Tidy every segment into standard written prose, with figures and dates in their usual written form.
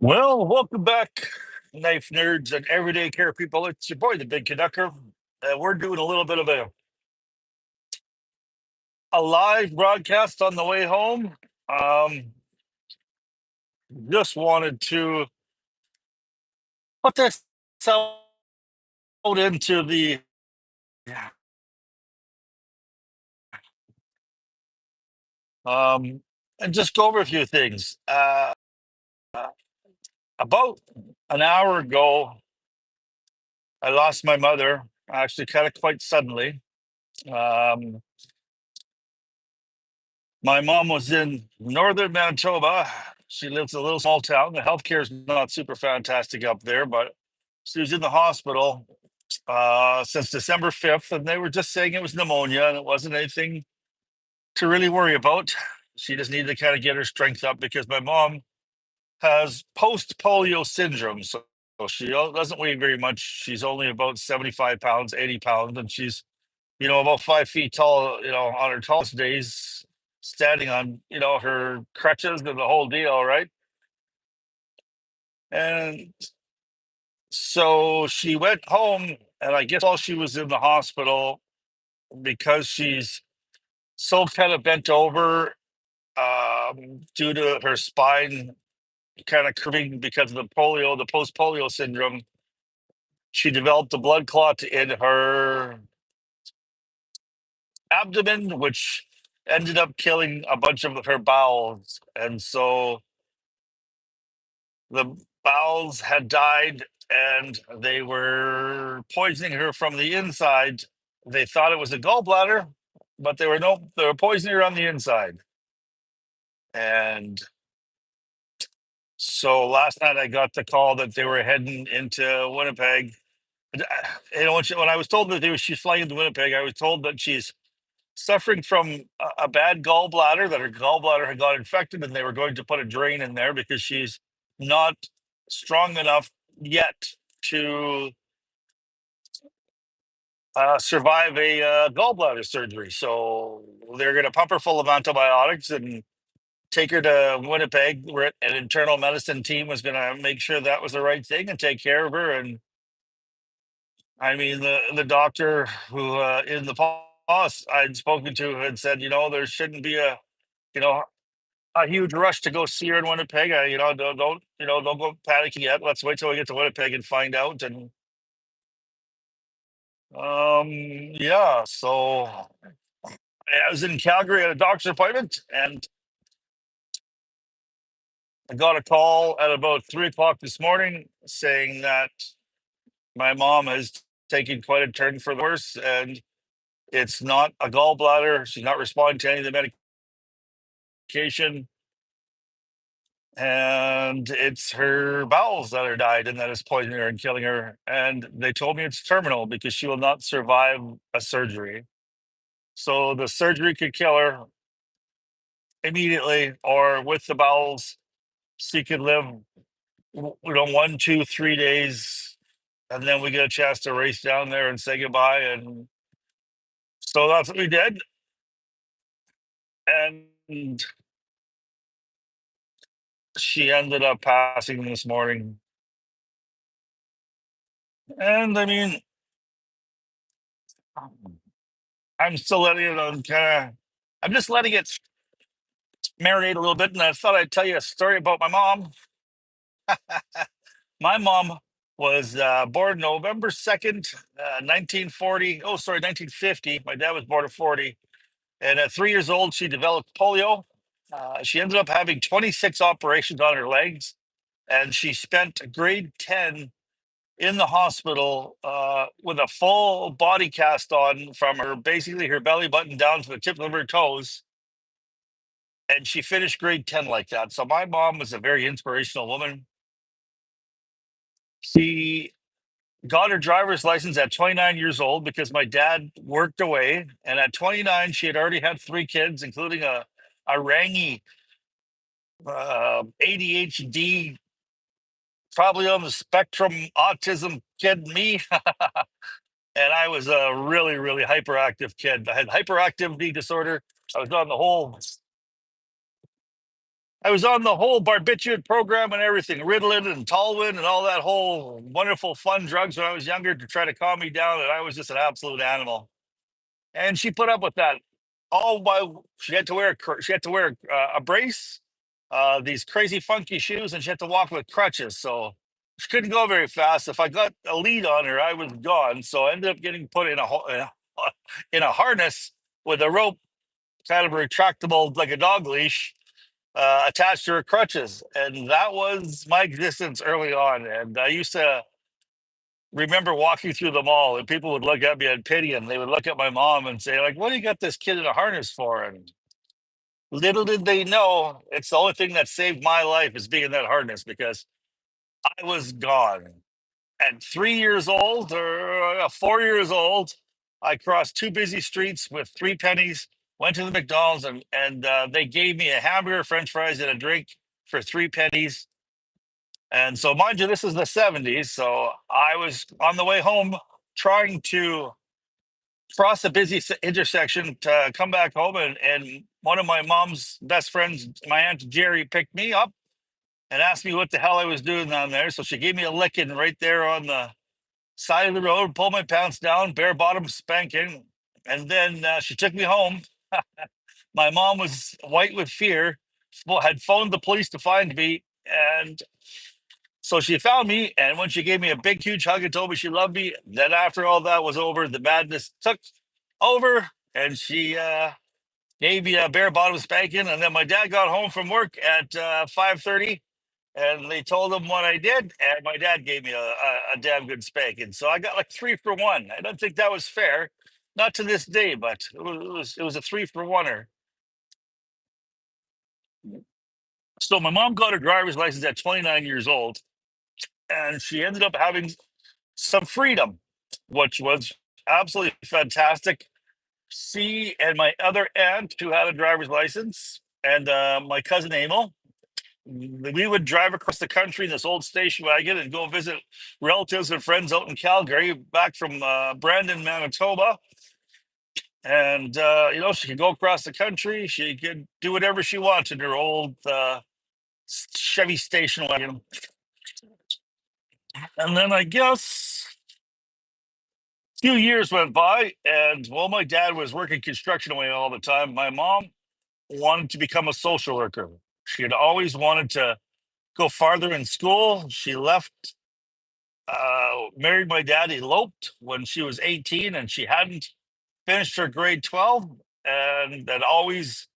Well, welcome back, knife nerds and everyday care people. It's your boy, the Big Canucker. We're doing a little bit of a live broadcast on the way home. Um, just wanted to put this out into the um, and just go over a few things. About an hour ago, I lost my mother, actually, kind of quite suddenly. Um, My mom was in northern Manitoba. She lives in a little small town. The healthcare is not super fantastic up there, but she was in the hospital since December 5th, and they were just saying it was pneumonia and it wasn't anything to really worry about. She just needed to kind of get her strength up because my mom has post polio syndrome. So she doesn't weigh very much. She's only about 75 pounds, 80 pounds, and she's about 5 feet tall, on her tallest days, standing on, her crutches and the whole deal, right? And so she went home, and I guess while she was in the hospital, because she's so kind of bent over due to her spine kind of curving because of the polio, the post polio syndrome, she developed a blood clot in her abdomen, which ended up killing a bunch of her bowels. And so the bowels had died and they were poisoning her from the inside. They thought it was a gallbladder, but they were poisoning her on the inside. And so last night I got the call that they were heading into Winnipeg. When I was told that she's flying into Winnipeg, I was told that she's suffering from a bad gallbladder, that her gallbladder had got infected, and they were going to put a drain in there because she's not strong enough yet to survive a gallbladder surgery. So they're going to pump her full of antibiotics and take her to Winnipeg, where an internal medicine team was going to make sure that was the right thing and take care of her. And I mean, the doctor who in the past I'd spoken to had said, there shouldn't be you know, a huge rush to go see her in Winnipeg. Don't go panicking yet. Let's wait till we get to Winnipeg and find out. And yeah, so I was in Calgary at a doctor's appointment, and I got a call at about 3 o'clock this morning saying that my mom has taken quite a turn for the worse, and it's not a gallbladder. She's not responding to any of the medication, and it's her bowels that are died and that is poisoning her and killing her. And they told me it's terminal because she will not survive a surgery. So the surgery could kill her immediately, or with the bowels, she could live, 1, 2, 3 days, and then we get a chance to race down there and say goodbye. And so that's what we did. And she ended up passing this morning. And I mean, I'm still letting it on I'm just letting it marinate a little bit. And I thought I'd tell you a story about my mom. My mom was born November 2nd, 1940. Oh, sorry, 1950. My dad was born at 40. And at 3 years old, she developed polio. She ended up having 26 operations on her legs. And she spent grade 10 in the hospital with a full body cast on from basically her belly button down to the tip of her toes. And she finished grade 10 like that. So my mom was a very inspirational woman. She got her driver's license at 29 years old because my dad worked away. And at 29, she had already had 3 kids, including a rangy ADHD, probably on the spectrum autism kid, me. And I was a really, really hyperactive kid. I had hyperactivity disorder. I was on the whole I was on the whole barbiturate program and everything, Ritalin and Tolwyn and all that whole wonderful fun drugs when I was younger to try to calm me down. And I was just an absolute animal. And she put up with that. All while she had to wear she had to wear a brace, these crazy funky shoes, and she had to walk with crutches. So she couldn't go very fast. If I got a lead on her, I was gone. So I ended up getting put in in a harness with a rope, kind of retractable like a dog leash, attached to her crutches, and that was my existence early on. And I used to remember walking through the mall, and people would look at me and pity, and they would look at my mom and say, like, "What do you got this kid in a harness for?" And little did they know, it's the only thing that saved my life is being in that harness, because I was gone. At 3 years old or 4 years old, I crossed two busy streets with 3 pennies, went to the McDonald's, and they gave me a hamburger, French fries, and a drink for 3 pennies. And so, mind you, this is the 70s. So I was on the way home trying to cross a busy intersection to come back home. And one of my mom's best friends, my Aunt Jerry, picked me up and asked me what the hell I was doing down there. So she gave me a licking right there on the side of the road, pulled my pants down, bare bottom spanking. And then she took me home. My mom was white with fear, had phoned the police to find me. And so she found me. And when she gave me a big, huge hug and told me she loved me, then after all that was over, the madness took over. And she gave me a bare bottom spanking. And then my dad got home from work at 5:30, and they told him what I did, and my dad gave me a damn good spanking. So I got like 3 for 1. I don't think that was fair, not to this day, but it was a 3 for 1er. So my mom got her driver's license at 29 years old, and she ended up having some freedom, which was absolutely fantastic. She and my other aunt, who had a driver's license, and my cousin Emil, we would drive across the country in this old station wagon and go visit relatives and friends out in Calgary, back from Brandon, Manitoba. And, she could go across the country. She could do whatever she wanted in her old Chevy station wagon. And then I guess a few years went by, and while my dad was working construction away all the time, my mom wanted to become a social worker. She had always wanted to go farther in school. She left, married my dad, eloped when she was 18, and she hadn't finished her grade 12, and that always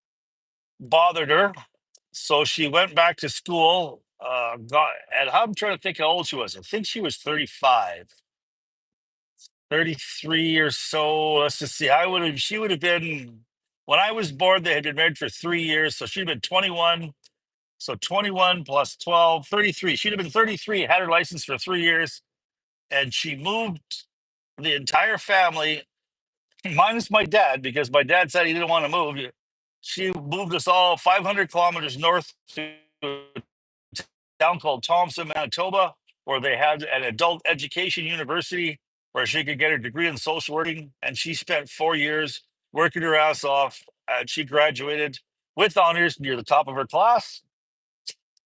bothered her. So she went back to school. And I'm trying to think how old she was. I think she was 35, 33 or so. Let's just see. She would have been, when I was born, they had been married for 3 years. So she'd have been 21. So 21 plus 12, 33. She'd have been 33, had her license for 3 years. And she moved the entire family, minus my dad, because my dad said he didn't want to move. She moved us all 500 kilometers north to a town called Thompson, Manitoba, where they had an adult education university where she could get her degree in social working. And she spent 4 years working her ass off. And she graduated with honors near the top of her class.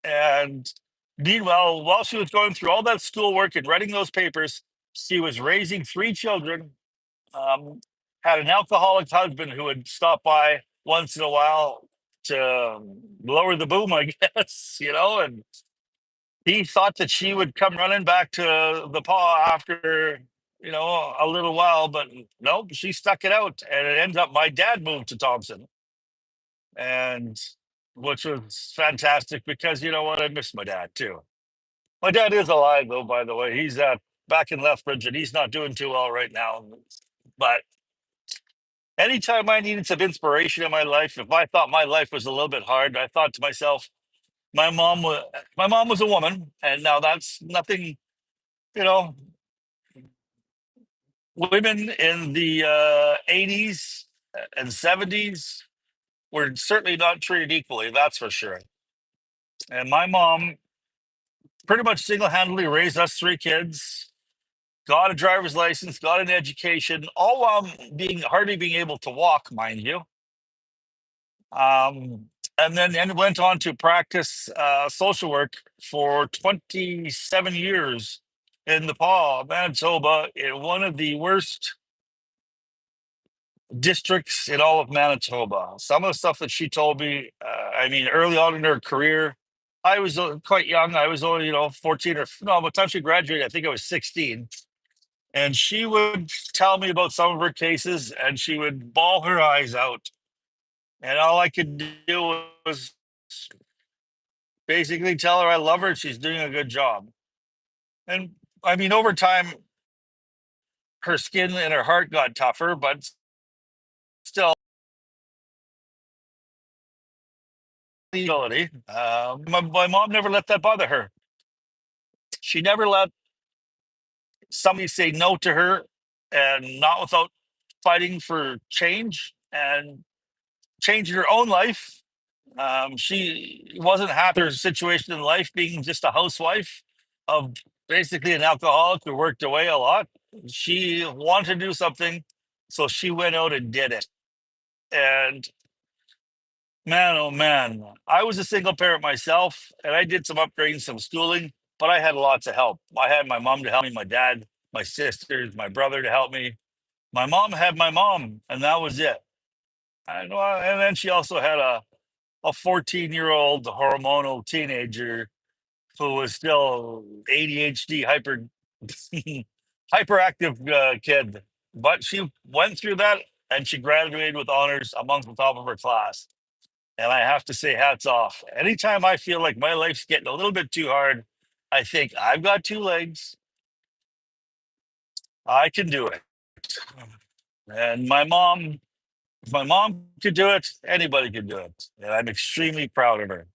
And meanwhile, while she was going through all that schoolwork and writing those papers, she was raising 3 children, um, had an alcoholic husband who would stop by once in a while to lower the boom, I guess, and he thought that she would come running back to the paw after, a little while, but nope, she stuck it out. And it ended up my dad moved to Thompson, and which was fantastic because you know what? I miss my dad too. My dad is alive, though, by the way. He's back in Lethbridge, and he's not doing too well right now. But anytime I needed some inspiration in my life, if I thought my life was a little bit hard, I thought to myself, my mom was a woman, and now that's nothing. You know, women in the '80s and '70s were certainly not treated equally. That's for sure. And my mom pretty much single-handedly raised us 3 kids, got a driver's license, got an education, all while being hardly being able to walk, mind you. Um, and then went on to practice social work for 27 years in Nepal, Manitoba, in one of the worst districts in all of Manitoba. Some of the stuff that she told me, I mean, early on in her career, I was quite young. I was only, 14 or no, by the time she graduated, I think I was 16. And she would tell me about some of her cases and she would bawl her eyes out. And all I could do was basically tell her I love her. She's doing a good job. And I mean, over time, her skin and her heart got tougher, but still, ability. My mom never let that bother her. She never let somebody say no to her, and not without fighting for change and changing her own life. She wasn't happy with her situation in life, being just a housewife of basically an alcoholic who worked away a lot. She wanted to do something, so she went out and did it. And man, oh man, I was a single parent myself, and I did some upgrading, some schooling, but I had lots of help. I had my mom to help me, my dad, my sisters, my brother to help me. My mom had my mom, and that was it. And then she also had a 14-year-old hormonal teenager who was still ADHD, hyperactive kid. But she went through that, and she graduated with honors amongst the top of her class. And I have to say, hats off. Anytime I feel like my life's getting a little bit too hard, I think I've got two legs. I can do it. And if my mom could do it, anybody could do it. And I'm extremely proud of her.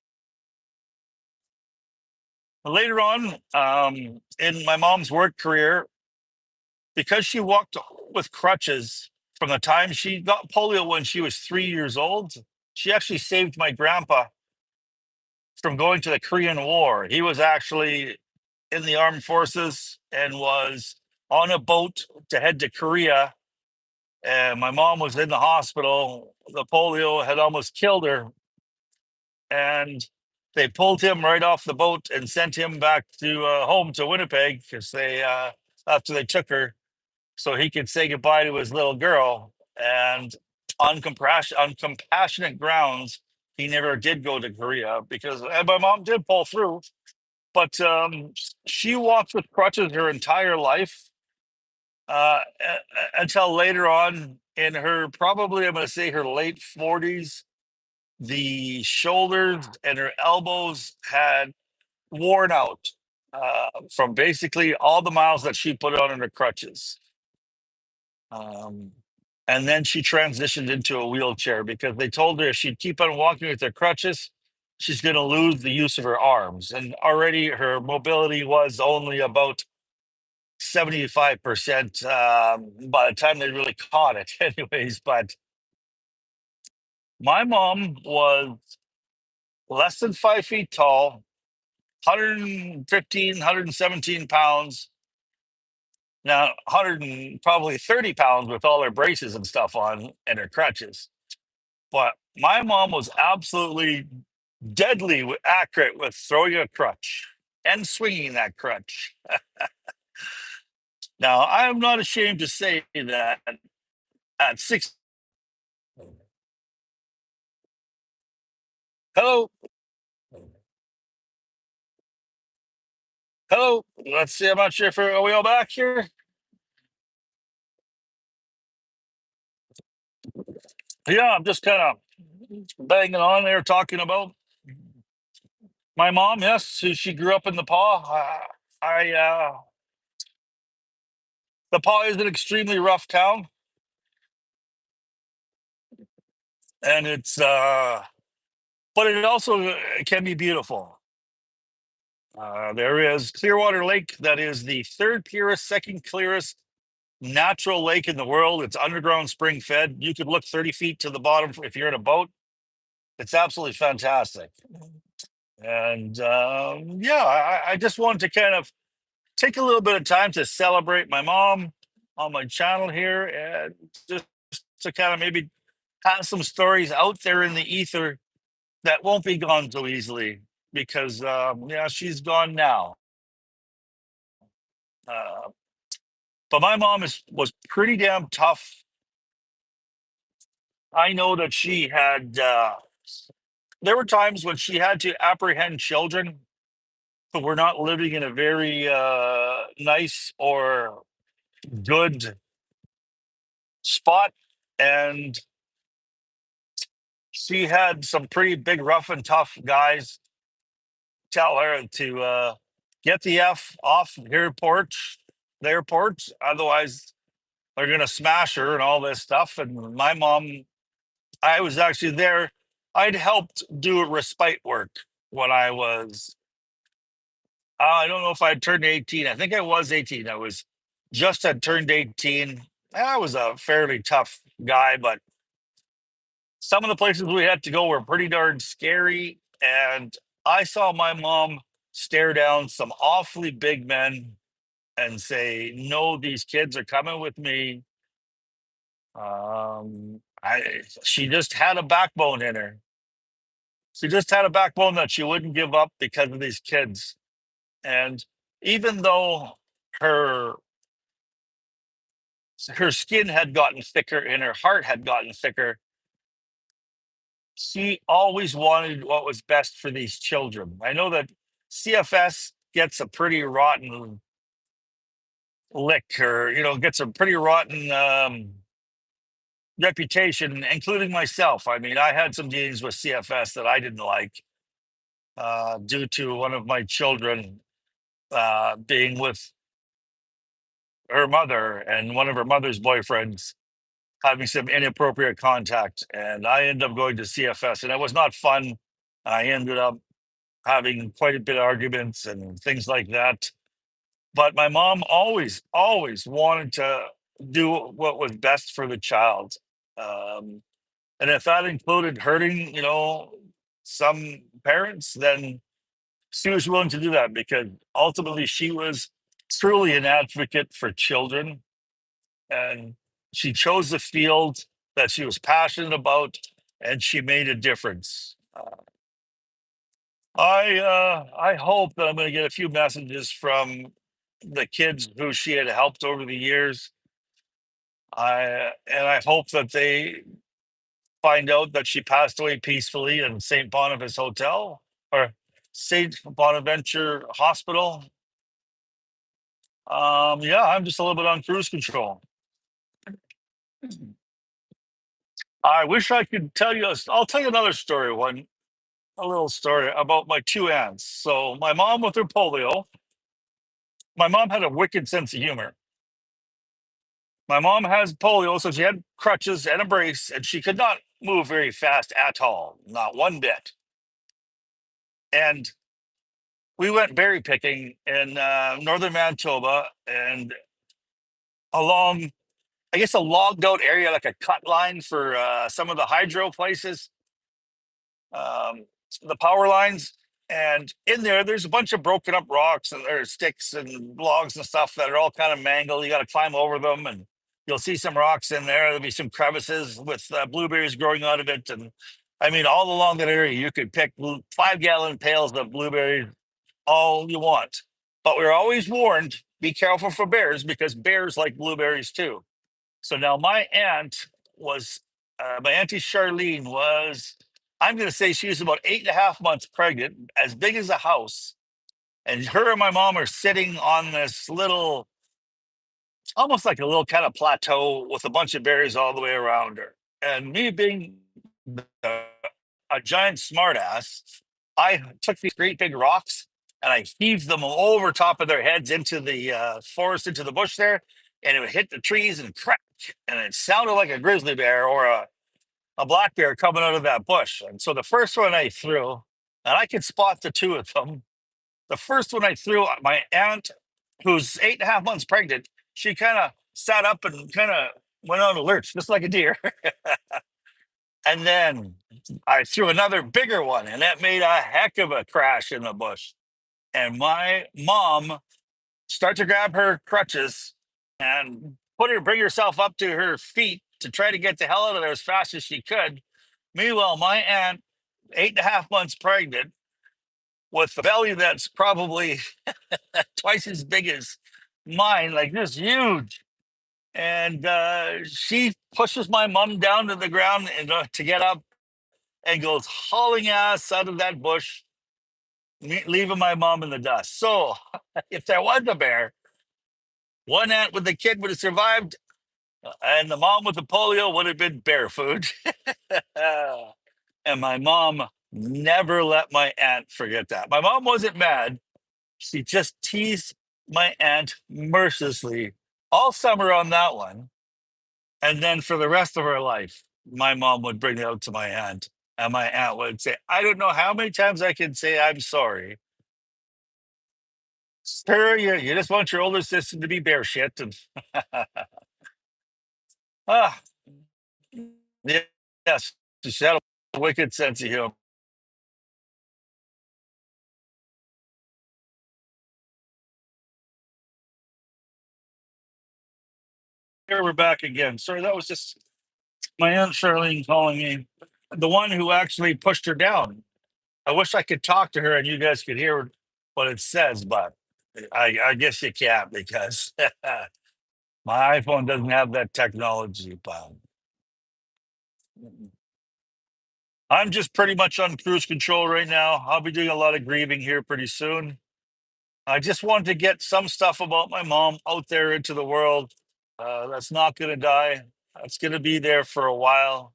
Later on, in my mom's work career, because she walked with crutches from the time she got polio when she was 3 years old, she actually saved my grandpa from going to the Korean War. He was actually in the armed forces and was on a boat to head to Korea. And my mom was in the hospital. The polio had almost killed her. And they pulled him right off the boat and sent him back to home to Winnipeg because after they took her, so he could say goodbye to his little girl. And on compassionate grounds, he never did go to Korea and my mom did pull through. But she walked with crutches her entire life until later on in her, probably, I'm going to say her late 40s. The shoulders and her elbows had worn out from basically all the miles that she put on in her crutches. Um, and then she transitioned into a wheelchair because they told her if she'd keep on walking with her crutches, she's going to lose the use of her arms. And already her mobility was only about 75% by the time they really caught it, anyways. But my mom was less than 5 feet tall, 115, 117 pounds. Now, 100 and probably 30 pounds with all her braces and stuff on and her crutches. But my mom was absolutely deadly accurate with throwing a crutch and swinging that crutch. Now, I am not ashamed to say that at six. Hello, hello. Let's see. I'm not sure if are we all back here. Yeah, I'm just kind of banging on there talking about my mom. Yes, she grew up in Nepal. Nepal is an extremely rough town, and but it also can be beautiful. There is Clearwater Lake, that is the third purest, second clearest natural lake in the world. It's underground spring fed. You could look 30 feet to the bottom if you're in a boat. It's absolutely fantastic. And yeah, I just wanted to kind of take a little bit of time to celebrate my mom on my channel here and just to kind of maybe have some stories out there in the ether that won't be gone so easily because, yeah, she's gone now. Uh, but my mom was pretty damn tough. I know that she had, there were times when she had to apprehend children who were not living in a very nice or good spot. And she had some pretty big, rough and tough guys tell her to get the F off her porch, their porch. Otherwise, they're going to smash her and all this stuff. And my mom, I was actually there. I'd helped do respite work when I was, I don't know if I had turned 18. I think I was 18. I was just had turned 18. I was a fairly tough guy, but some of the places we had to go were pretty darn scary. And I saw my mom stare down some awfully big men and say, "No, these kids are coming with me." She just had a backbone in her. She just had a backbone that she wouldn't give up because of these kids. And even though her her skin had gotten thicker and her heart had gotten thicker, she always wanted what was best for these children. I know that CFS gets a pretty rotten lick, or gets a pretty rotten reputation, including myself. I mean, I had some dealings with CFS that I didn't like due to one of my children being with her mother and one of her mother's boyfriends having some inappropriate contact, and I ended up going to CFS, and it was not fun. I ended up having quite a bit of arguments and things like that. But my mom always, always wanted to do what was best for the child. Um, and if that included hurting, some parents, then she was willing to do that because ultimately she was truly an advocate for children. And she chose the field that she was passionate about, and she made a difference. I hope that I'm going to get a few messages from the kids who she had helped over the years. I hope that they find out that she passed away peacefully in St. Boniface Hotel or St. Bonaventure Hospital. Yeah, I'm just a little bit on cruise control. I wish I could tell you. I'll tell you another story. A little story about my two aunts. So my mom with her polio. My mom had a wicked sense of humor. My mom has polio, so she had crutches and a brace, and she could not move very fast at all, not one bit. And we went berry picking in northern Manitoba, and along, I guess, a logged out area, like a cut line for some of the hydro places, um, the power lines. And in there, there's a bunch of broken up rocks and there's sticks and logs and stuff that are all kind of mangled. You got to climb over them, and you'll see some rocks in there. There'll be some crevices with blueberries growing out of it. And I mean, all along that area, you could pick 5-gallon pails of blueberries all you want. But we're always warned, be careful for bears because bears like blueberries too. So now my auntie Charlene was, I'm going to say she was about 8.5 months pregnant, as big as a house. And her and my mom are sitting on this little, almost like a little kind of plateau with a bunch of berries all the way around her. And me being the, a giant smartass, I took these great big rocks and I heaved them over top of their heads into the forest, into the bush there, and it would hit the trees and crack, and it sounded like a grizzly bear or a black bear coming out of that bush. And so the first one I threw, and I could spot the two of them. The first one I threw, my aunt, who's 8.5 months pregnant, she kind of sat up and kind of went on alert, just like a deer. And then I threw another bigger one, and that made a heck of a crash in the bush. And my mom started to grab her crutches and bring herself up to her feet to try to get the hell out of there as fast as she could. Meanwhile, my aunt 8.5 months pregnant with a belly that's probably twice as big as mine, like this huge. And she pushes my mom down to the ground to get up and goes hauling ass out of that bush, leaving my mom in the dust. So if there was a bear, one aunt with the kid would have survived, and the mom with the polio would have been bear food. And my mom never let my aunt forget that. My mom wasn't mad. She just teased my aunt mercilessly all summer on that one. And then for the rest of her life, my mom would bring it out to my aunt. And my aunt would say, I don't know how many times I can say I'm sorry. Sir, you just want your older sister to be bear shit. And ah, yes, she had a wicked sense of humor. Here we're back again. Sorry, that was just my aunt Charlene calling me, the one who actually pushed her down. I wish I could talk to her and you guys could hear what it says, but I guess you can't because my iPhone doesn't have that technology. But I'm just pretty much on cruise control right now. I'll be doing a lot of grieving here pretty soon. I just wanted to get some stuff about my mom out there into the world. That's not going to die. That's going to be there for a while.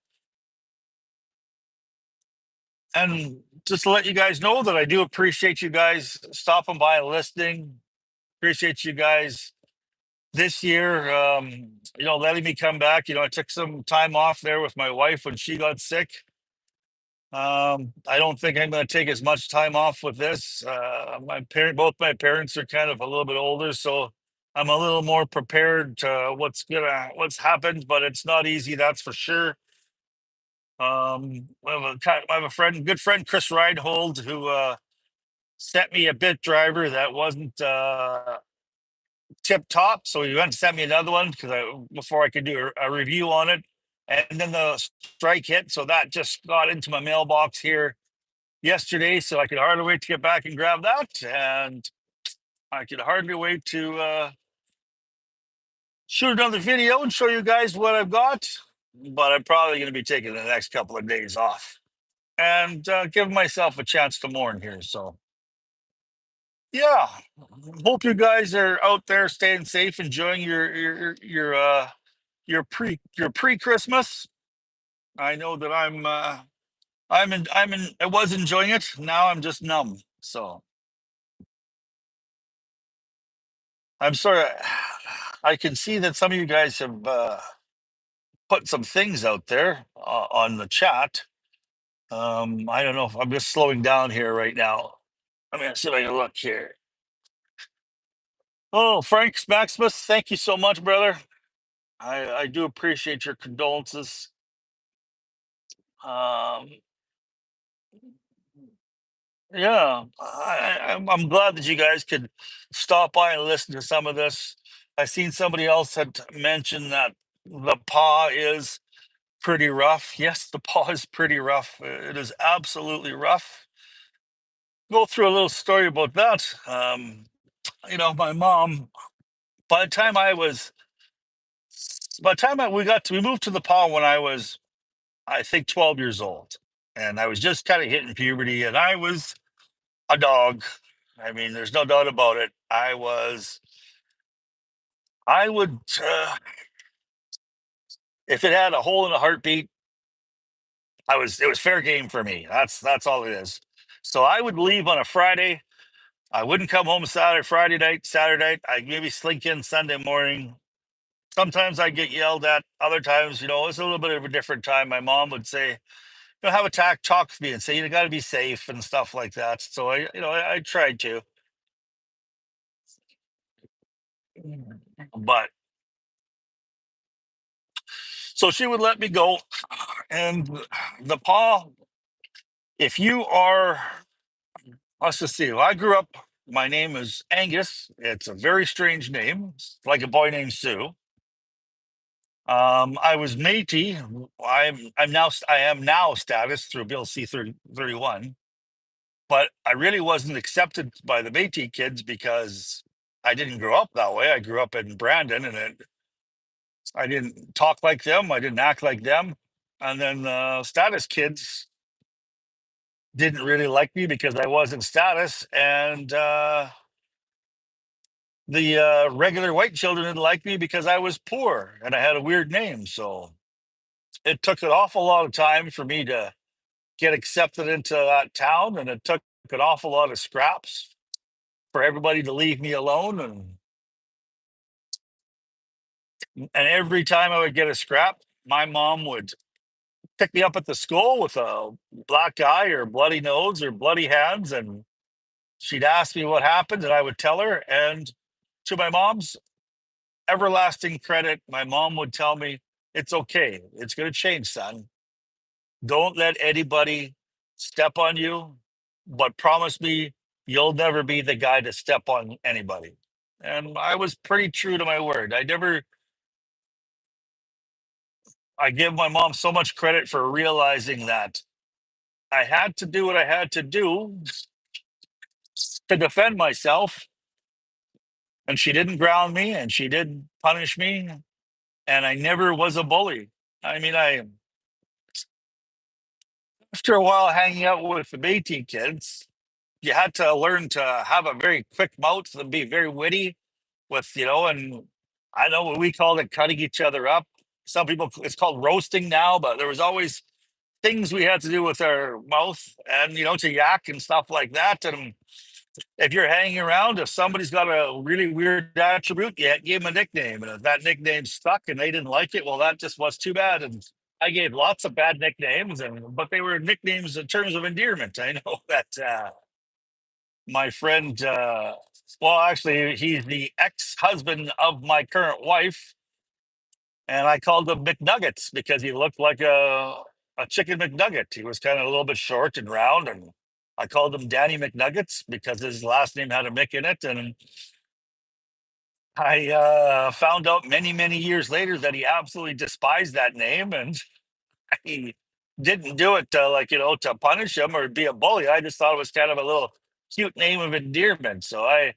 And just to let you guys know that I do appreciate you guys stopping by and listening. Appreciate you guys this year, letting me come back. I took some time off there with my wife when she got sick. I don't think I'm going to take as much time off with this. Both my parents are kind of a little bit older, so I'm a little more prepared to what's happened, but it's not easy, that's for sure. I have a good friend, Chris Reinhold, who sent me a bit driver that wasn't tip top. So he went to send me another one before I could do a review on it. And then the strike hit. So that just got into my mailbox here yesterday. So I could hardly wait to get back and grab that. And I could hardly wait to shoot another video and show you guys what I've got. But I'm probably going to be taking the next couple of days off and giving myself a chance to mourn here. So yeah, hope you guys are out there staying safe, enjoying your pre Christmas. I know that I was enjoying it. Now I'm just numb. So I'm sorry. I can see that some of you guys have put some things out there on the chat. I don't know if I'm just slowing down here right now. I'm gonna see if I can look here. Oh, Frank Maximus, thank you so much, brother. I do appreciate your condolences. Um, yeah, I'm glad that you guys could stop by and listen to some of this. I seen somebody else had mentioned that the paw is pretty rough. Yes, the paw is pretty rough. It is absolutely rough. Go through a little story about that. My mom. By the time I was, by the time we moved to the paw when I was, I think, 12 years old, and I was just kind of hitting puberty, and I was a dog. I mean, there's no doubt about it. I would, if it had a hole in a heartbeat, it was fair game for me. That's all it is. So I would leave on a Friday. I wouldn't come home Friday night, Saturday night. I'd maybe slink in Sunday morning. Sometimes I'd get yelled at. Other times, it's a little bit of a different time. My mom would say, have a talk with me and say, you got to be safe and stuff like that. So I tried to, but so she would let me go. And the paw, if you are, let's just see, I grew up, my name is Angus. It's a very strange name, it's like a boy named Sue. I was Métis. I am now status through Bill C-31, but I really wasn't accepted by the Métis kids because I didn't grow up that way. I grew up in Brandon, and I didn't talk like them. I didn't act like them. And then status kids didn't really like me because I wasn't status, and the regular white children didn't like me because I was poor and I had a weird name. So it took an awful lot of time for me to get accepted into that town, and it took an awful lot of scraps for everybody to leave me alone. And every time I would get a scrap, my mom would pick me up at the school with a black eye or bloody nose or bloody hands, and she'd ask me what happened, and I would tell her. And to my mom's everlasting credit, my mom would tell me, "It's okay. It's going to change, son. Don't let anybody step on you, but promise me you'll never be the guy to step on anybody." And I was pretty true to my word. I give my mom so much credit for realizing that I had to do what I had to do to defend myself. And she didn't ground me, and she didn't punish me. And I never was a bully. I mean, after a while hanging out with the Métis kids, you had to learn to have a very quick mouth and be very witty and I know what we called it, cutting each other up. Some people, it's called roasting now, but there was always things we had to do with our mouth and, to yak and stuff like that. And if you're hanging around, if somebody's got a really weird attribute, you give them a nickname. And if that nickname stuck and they didn't like it, well, that just was too bad. And I gave lots of bad nicknames, but they were nicknames in terms of endearment. I know that my friend, well, actually, he's the ex-husband of my current wife, and I called him McNuggets because he looked like a chicken McNugget. He was kind of a little bit short and round, and I called him Danny McNuggets because his last name had a Mick in it. And I found out many, many years later that he absolutely despised that name, and he didn't do it to to punish him or be a bully. I just thought it was kind of a little cute name of endearment. So I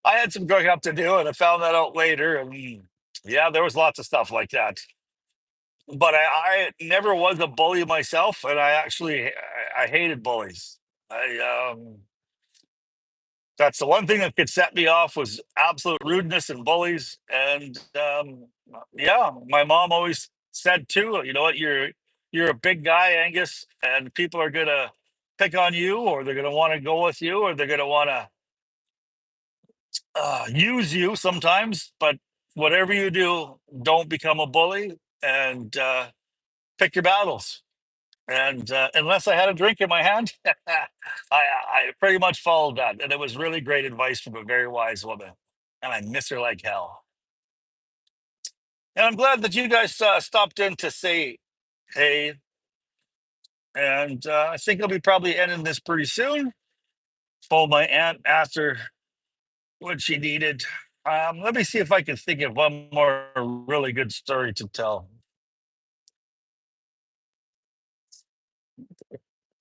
had some growing up to do, and I found that out later. And yeah, there was lots of stuff like that. But I never was a bully myself, and I hated bullies. I That's the one thing that could set me off was absolute rudeness and bullies. And yeah, my mom always said too, you know what, you're a big guy, Angus, and people are gonna pick on you, or they're gonna want to go with you, or they're gonna want to use you sometimes. But whatever you do, don't become a bully, and pick your battles. And unless I had a drink in my hand, I pretty much followed that. And it was really great advice from a very wise woman. And I miss her like hell. And I'm glad that you guys stopped in to say hey. And I think I'll be probably ending this pretty soon. Phone my aunt, asked her what she needed. Let me see if I can think of one more really good story to tell.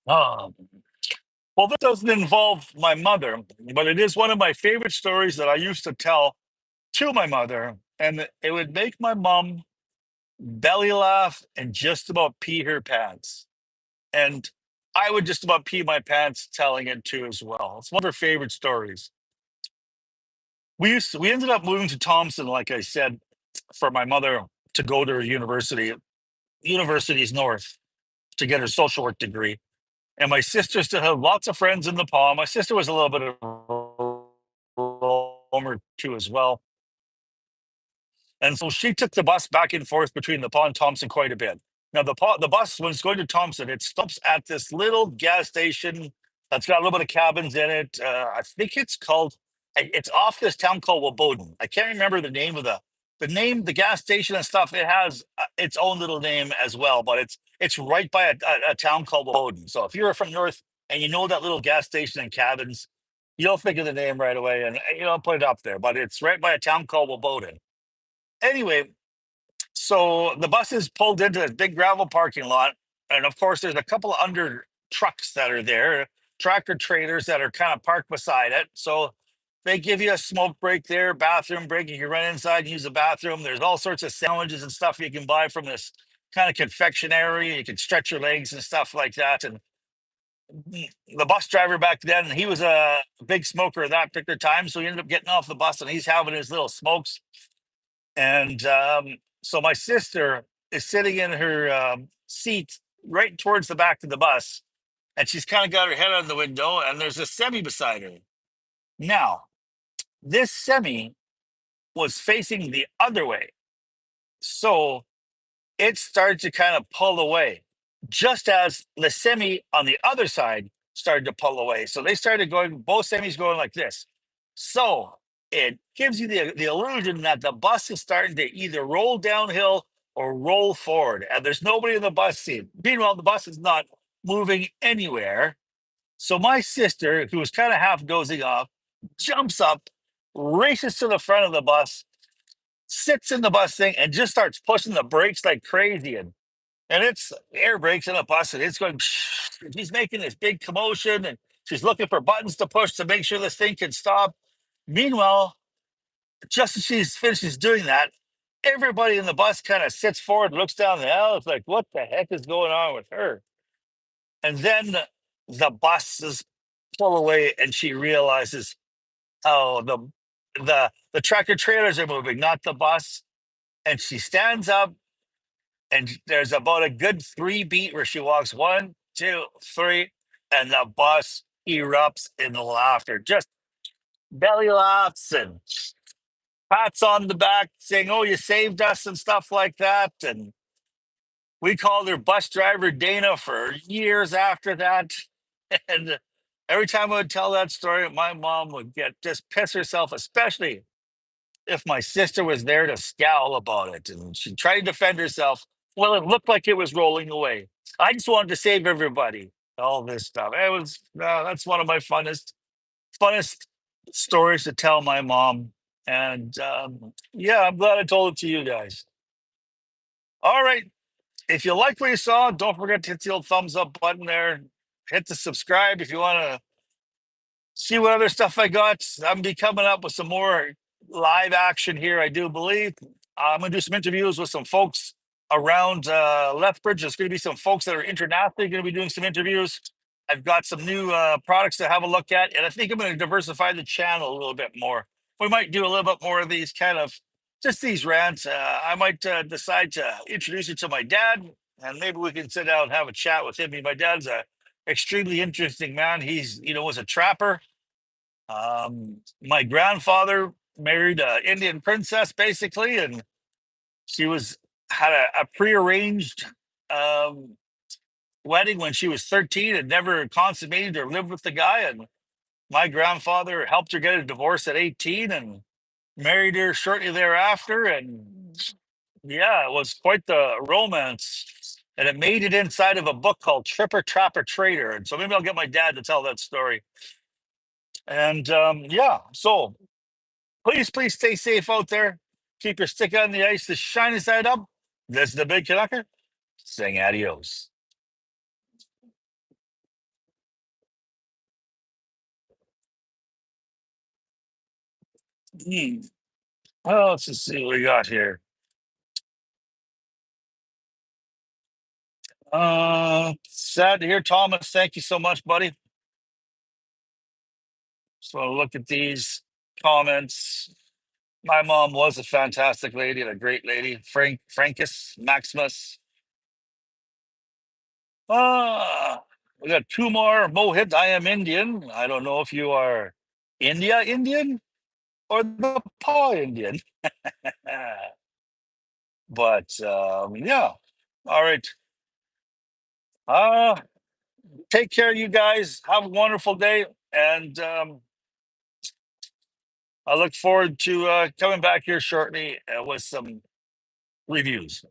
Um, Well, this doesn't involve my mother, but it is one of my favorite stories that I used to tell to my mother. And it would make my mom belly laugh and just about pee her pants. And I would just about pee my pants telling it too as well. It's one of her favorite stories. We ended up moving to Thompson, like I said, for my mother to go to her university. University's north to get her social work degree. And my sister still had lots of friends in the Palm. My sister was a little bit of a roamer too as well. And so she took the bus back and forth between the Paw and Thompson quite a bit. Now the bus when it's going to Thompson, it stops at this little gas station that's got a little bit of cabins in it. I think it's off this town called Waboden. I can't remember the name of the gas station and stuff. It has its own little name as well, but it's right by a town called Waboden. So if you're from North and you know that little gas station and cabins, you'll think of the name right away, and put it up there. But it's right by a town called Waboden. Anyway, So the buses pulled into this big gravel parking lot, and of course, there's a couple of under trucks that are there, tractor trailers that are kind of parked beside it. So they give you a smoke break there, bathroom break. You can run inside and use the bathroom. There's all sorts of sandwiches and stuff you can buy from this kind of confectionery. You can stretch your legs and stuff like that. And the bus driver back then, he was a big smoker at that particular time. So he ended up getting off the bus and he's having his little smokes. And so my sister is sitting in her seat right towards the back of the bus. And she's kind of got her head out the window and there's a semi beside her. Now, this semi was facing the other way. So it started to kind of pull away, just as the semi on the other side started to pull away. So they started going, both semis going like this. So it gives you the illusion that the bus is starting to either roll downhill or roll forward, and there's nobody in the bus seat. Meanwhile, the bus is not moving anywhere. So my sister, who was kind of half dozing off, jumps up, races to the front of the bus, sits in the bus thing, and just starts pushing the brakes like crazy. And it's air brakes in a bus, and it's going. She's making this big commotion, and she's looking for buttons to push to make sure this thing can stop. Meanwhile, just as she's finishes doing that, everybody in the bus kind of sits forward, looks down the aisle. It's like, what the heck is going on with her? And then the buses pull away, and she realizes, oh, the tractor trailers are moving, not the bus. And she stands up, and there's about a good 3 beat where she walks 1, 2, 3, and the bus erupts in laughter, just belly laughs and pats on the back, saying, "Oh, you saved us," and stuff like that. And we called her bus driver Dana for years after that. And every time I would tell that story, my mom would get just piss herself, especially if my sister was there to scowl about it. And she tried to defend herself. Well, it looked like it was rolling away. I just wanted to save everybody. All this stuff. It was that's one of my funnest stories to tell my mom. And yeah, I'm glad I told it to you guys. All right. If you like what you saw, don't forget to hit the old thumbs up button there. Hit the subscribe if you want to see what other stuff I got. I'm be coming up with some more live action here, I do believe. I'm going to do some interviews with some folks around Lethbridge. There's going to be some folks that are internationally going to be doing some interviews. I've got some new products to have a look at, and I think I'm going to diversify the channel a little bit more. We might do a little bit more of these kind of just these rants. I might decide to introduce you to my dad, and maybe we can sit down and have a chat with him. My dad's a extremely interesting man. He's was a trapper. My grandfather married an Indian princess, basically, and she was had a prearranged um, wedding when she was 13 and never consummated or lived with the guy. And my grandfather helped her get a divorce at 18 and married her shortly thereafter. And yeah, it was quite the romance. And it made it inside of a book called Tripper Trapper Trader. And so maybe I'll get my dad to tell that story. And yeah, so please stay safe out there. Keep your stick on the ice, the shiny side up. This is the Big Canucker saying adios. Hmm. Well, let's just see what we got here. Sad to hear, Thomas. Thank you so much, buddy. So look at these comments. My mom was a fantastic lady and a great lady. Frankus Maximus. We got two more. Mohit, I am Indian. I don't know if you are India Indian or the Paw Indian. But yeah. All right. Uh take care, you guys. Have a wonderful day. And I look forward to coming back here shortly with some reviews.